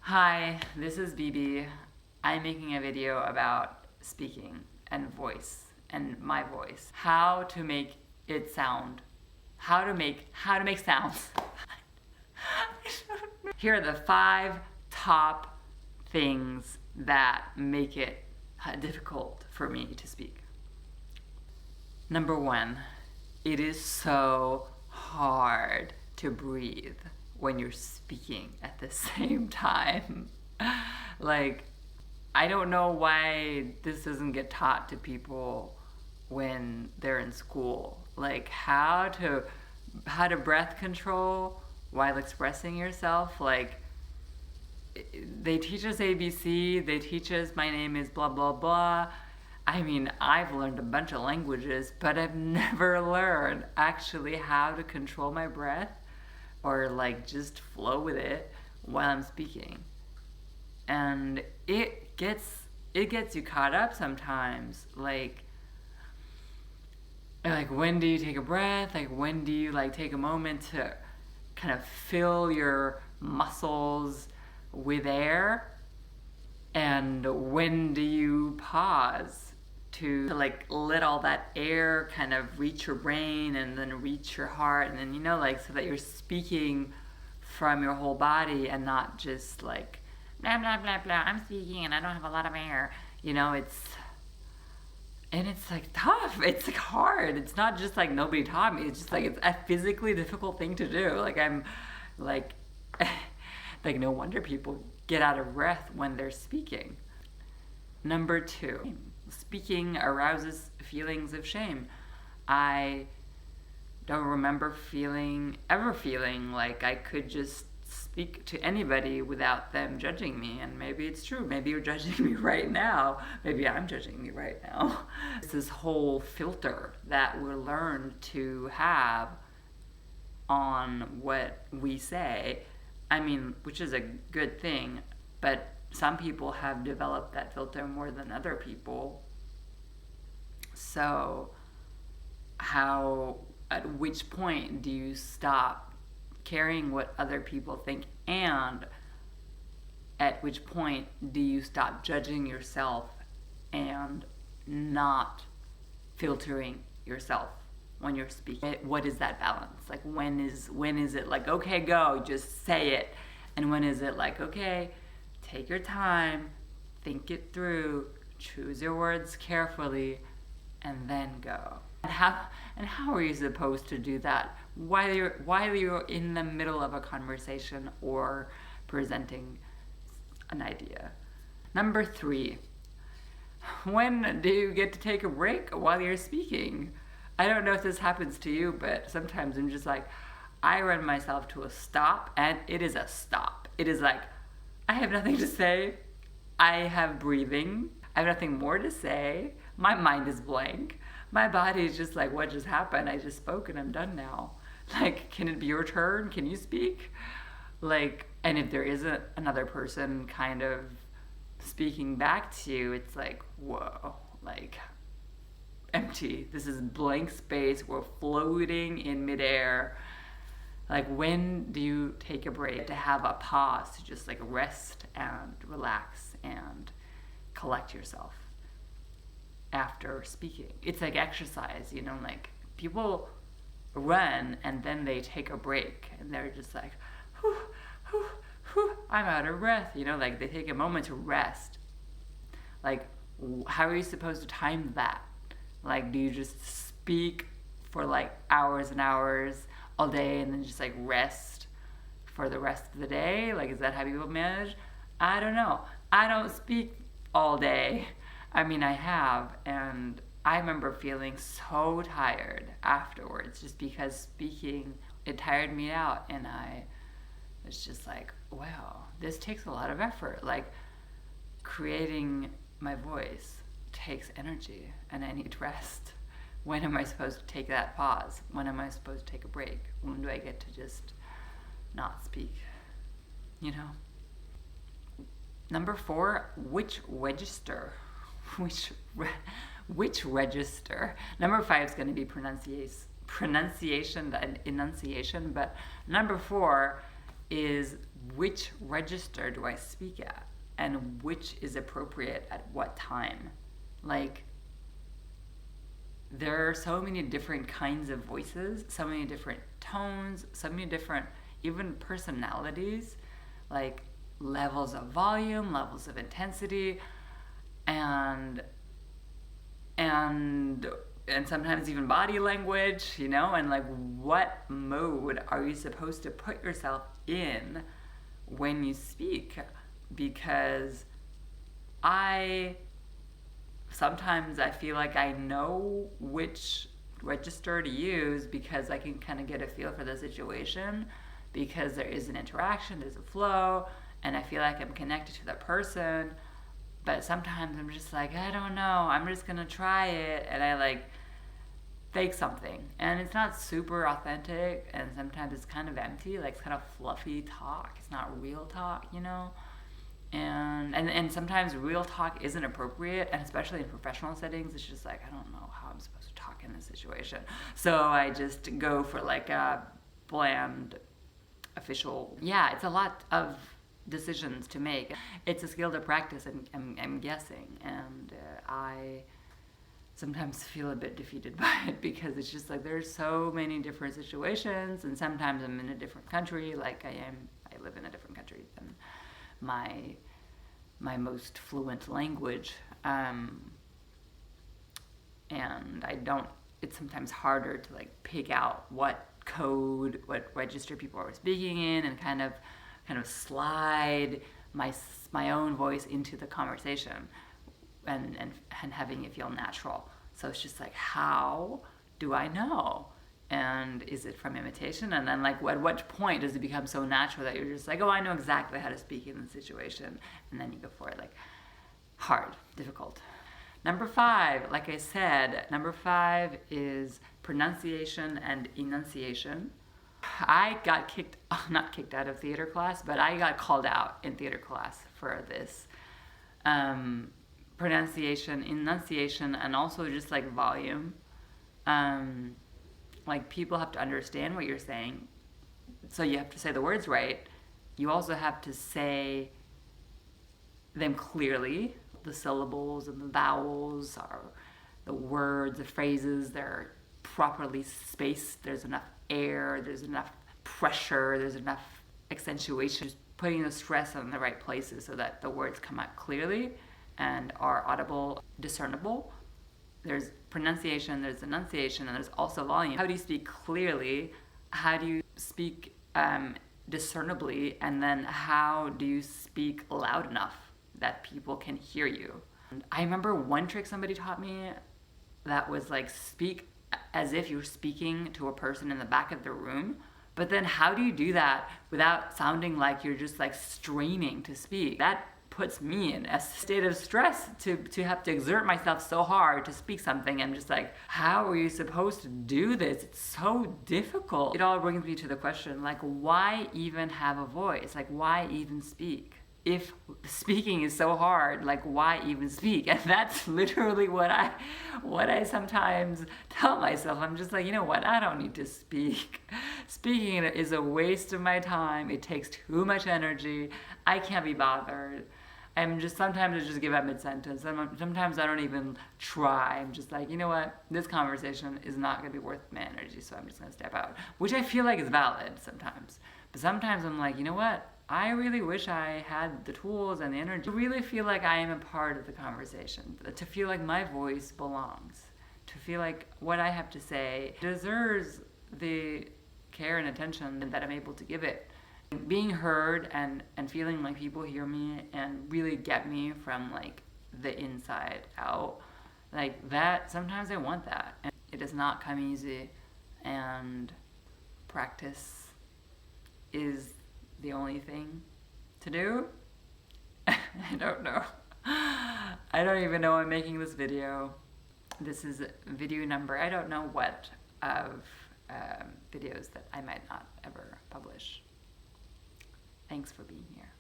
Hi, this is BB. I'm making a video about speaking and voice and my voice. How to make it sound. How to make sounds. Here are the 5 top things that make it difficult for me to speak. Number 1, it is so hard to breathe when you're speaking at the same time. Like, I don't know why this doesn't get taught to people when they're in school. Like how to breath control while expressing yourself. Like, they teach us ABC, they teach us my name is blah blah blah. I mean, I've learned a bunch of languages, but I've never learned actually how to control my breath or like just flow with it while I'm speaking. And it gets you caught up sometimes. Like when do you take a breath? Like when do you take a moment to kind of fill your muscles with air? And when do you pause to let all that air kind of reach your brain and then reach your heart, and then so that you're speaking from your whole body and not just like blah blah blah blah, I'm speaking and I don't have a lot of air. It's like tough. It's like hard. It's not just like nobody taught me. It's just like it's a physically difficult thing to do. Like I'm like like no wonder people get out of breath when they're speaking. Number 2, speaking arouses feelings of shame. I don't remember ever feeling like I could just speak to anybody without them judging me. And maybe it's true. Maybe you're judging me right now. Maybe I'm judging me right now. It's this whole filter that we're learned to have on what we say. I mean, which is a good thing, but some people have developed that filter more than other people. So at which point do you stop caring what other people think, and at which point do you stop judging yourself and not filtering yourself when you're speaking? What is that balance? Like when is it like, okay, go, just say it, and when is it like, okay, take your time, think it through, choose your words carefully, and then go? And how are you supposed to do that while you're in the middle of a conversation or presenting an idea? Number 3, when do you get to take a break while you're speaking? I don't know if this happens to you, but sometimes I'm just like, I run myself to a stop, and it is a stop. It is like, I have nothing to say. I have breathing. I have nothing more to say. My mind is blank. My body is just like, what just happened? I just spoke and I'm done now. Like, can it be your turn? Can you speak? Like, and if there isn't another person kind of speaking back to you, it's like, whoa, like empty. This is blank space. We're floating in midair. Like, when do you take a break to have a pause, to just like rest and relax and collect yourself after speaking? It's like exercise, like people run and then they take a break and they're just like, whew, whew, whew, I'm out of breath, like they take a moment to rest. Like, how are you supposed to time that? Like, do you just speak for like hours and hours all day and then just like rest for the rest of the day? Like, is that how people manage? I don't know. I don't speak all day. I mean, I have, and I remember feeling so tired afterwards just because speaking, it tired me out, and I was just like, wow, this takes a lot of effort. Like, creating my voice takes energy, and I need rest. When am I supposed to take that pause? When am I supposed to take a break? When do I get to just not speak? Number 4, which register? Which register? Number 5 is going to be pronunciation and enunciation, but number 4 is which register do I speak at and which is appropriate at what time. Like, there are so many different kinds of voices, so many different tones, so many different even personalities, like levels of volume, levels of intensity, and sometimes even body language, you know, and like what mode are you supposed to put yourself in when you speak? Because sometimes I feel like I know which register to use because I can kind of get a feel for the situation, because there is an interaction, there's a flow, and I feel like I'm connected to the person. But sometimes I'm just like, I don't know, I'm just gonna try it, and I like fake something, and it's not super authentic, and sometimes it's kind of empty, like it's kind of fluffy talk, it's not real talk, you know. And sometimes real talk isn't appropriate, and especially in professional settings, it's just like, I don't know how I'm supposed to talk in this situation. So I just go for like a bland, official, it's a lot of decisions to make. It's a skill to practice, I'm guessing, and I sometimes feel a bit defeated by it, because it's just like there's so many different situations, and sometimes I'm in a different country, like I live in a different country than my most fluent language, and it's sometimes harder to like pick out what code, what register people are speaking in, and kind of slide my own voice into the conversation, and having it feel natural. So it's just like, how do I know? And is it from imitation? And then like, at what point does it become so natural that you're just like, oh, I know exactly how to speak in the situation, and then you go for it. Like, hard, difficult. Number 5, like I said, number 5 is pronunciation and enunciation. I got not kicked out of theater class, but I got called out in theater class for this. Pronunciation, enunciation, and also just like volume. Like, people have to understand what you're saying, so you have to say the words right. You also have to say them clearly. The syllables and the vowels, are the words, the phrases, they're properly spaced. There's enough air, there's enough pressure, there's enough accentuation. Just putting the stress on the right places so that the words come out clearly and are audible, discernible. There's pronunciation, there's enunciation, and there's also volume. How do you speak clearly? How do you speak discernibly? And then how do you speak loud enough that people can hear you? And I remember one trick somebody taught me that was like, speak as if you're speaking to a person in the back of the room. But then how do you do that without sounding like you're just like straining to speak? That puts me in a state of stress to have to exert myself so hard to speak something. I'm just like, how are you supposed to do this? It's so difficult. It all brings me to the question, like, why even have a voice? Like, why even speak? If speaking is so hard, like, why even speak? And that's literally what I sometimes tell myself. I'm just like, you know what? I don't need to speak. Speaking is a waste of my time. It takes too much energy. I can't be bothered. Sometimes I just give up mid-sentence. Sometimes I don't even try. I'm just like, you know what? This conversation is not going to be worth my energy, so I'm just going to step out. Which I feel like is valid sometimes. But sometimes I'm like, you know what? I really wish I had the tools and the energy to really feel like I am a part of the conversation, to feel like my voice belongs, to feel like what I have to say deserves the care and attention that I'm able to give it. Being heard and feeling like people hear me and really get me from like the inside out, like that, sometimes I want that. And it does not come easy, and practice is the only thing to do. I don't know. I don't even know I'm making this video. This is video number, I don't know what, of videos that I might not ever publish. Thanks for being here.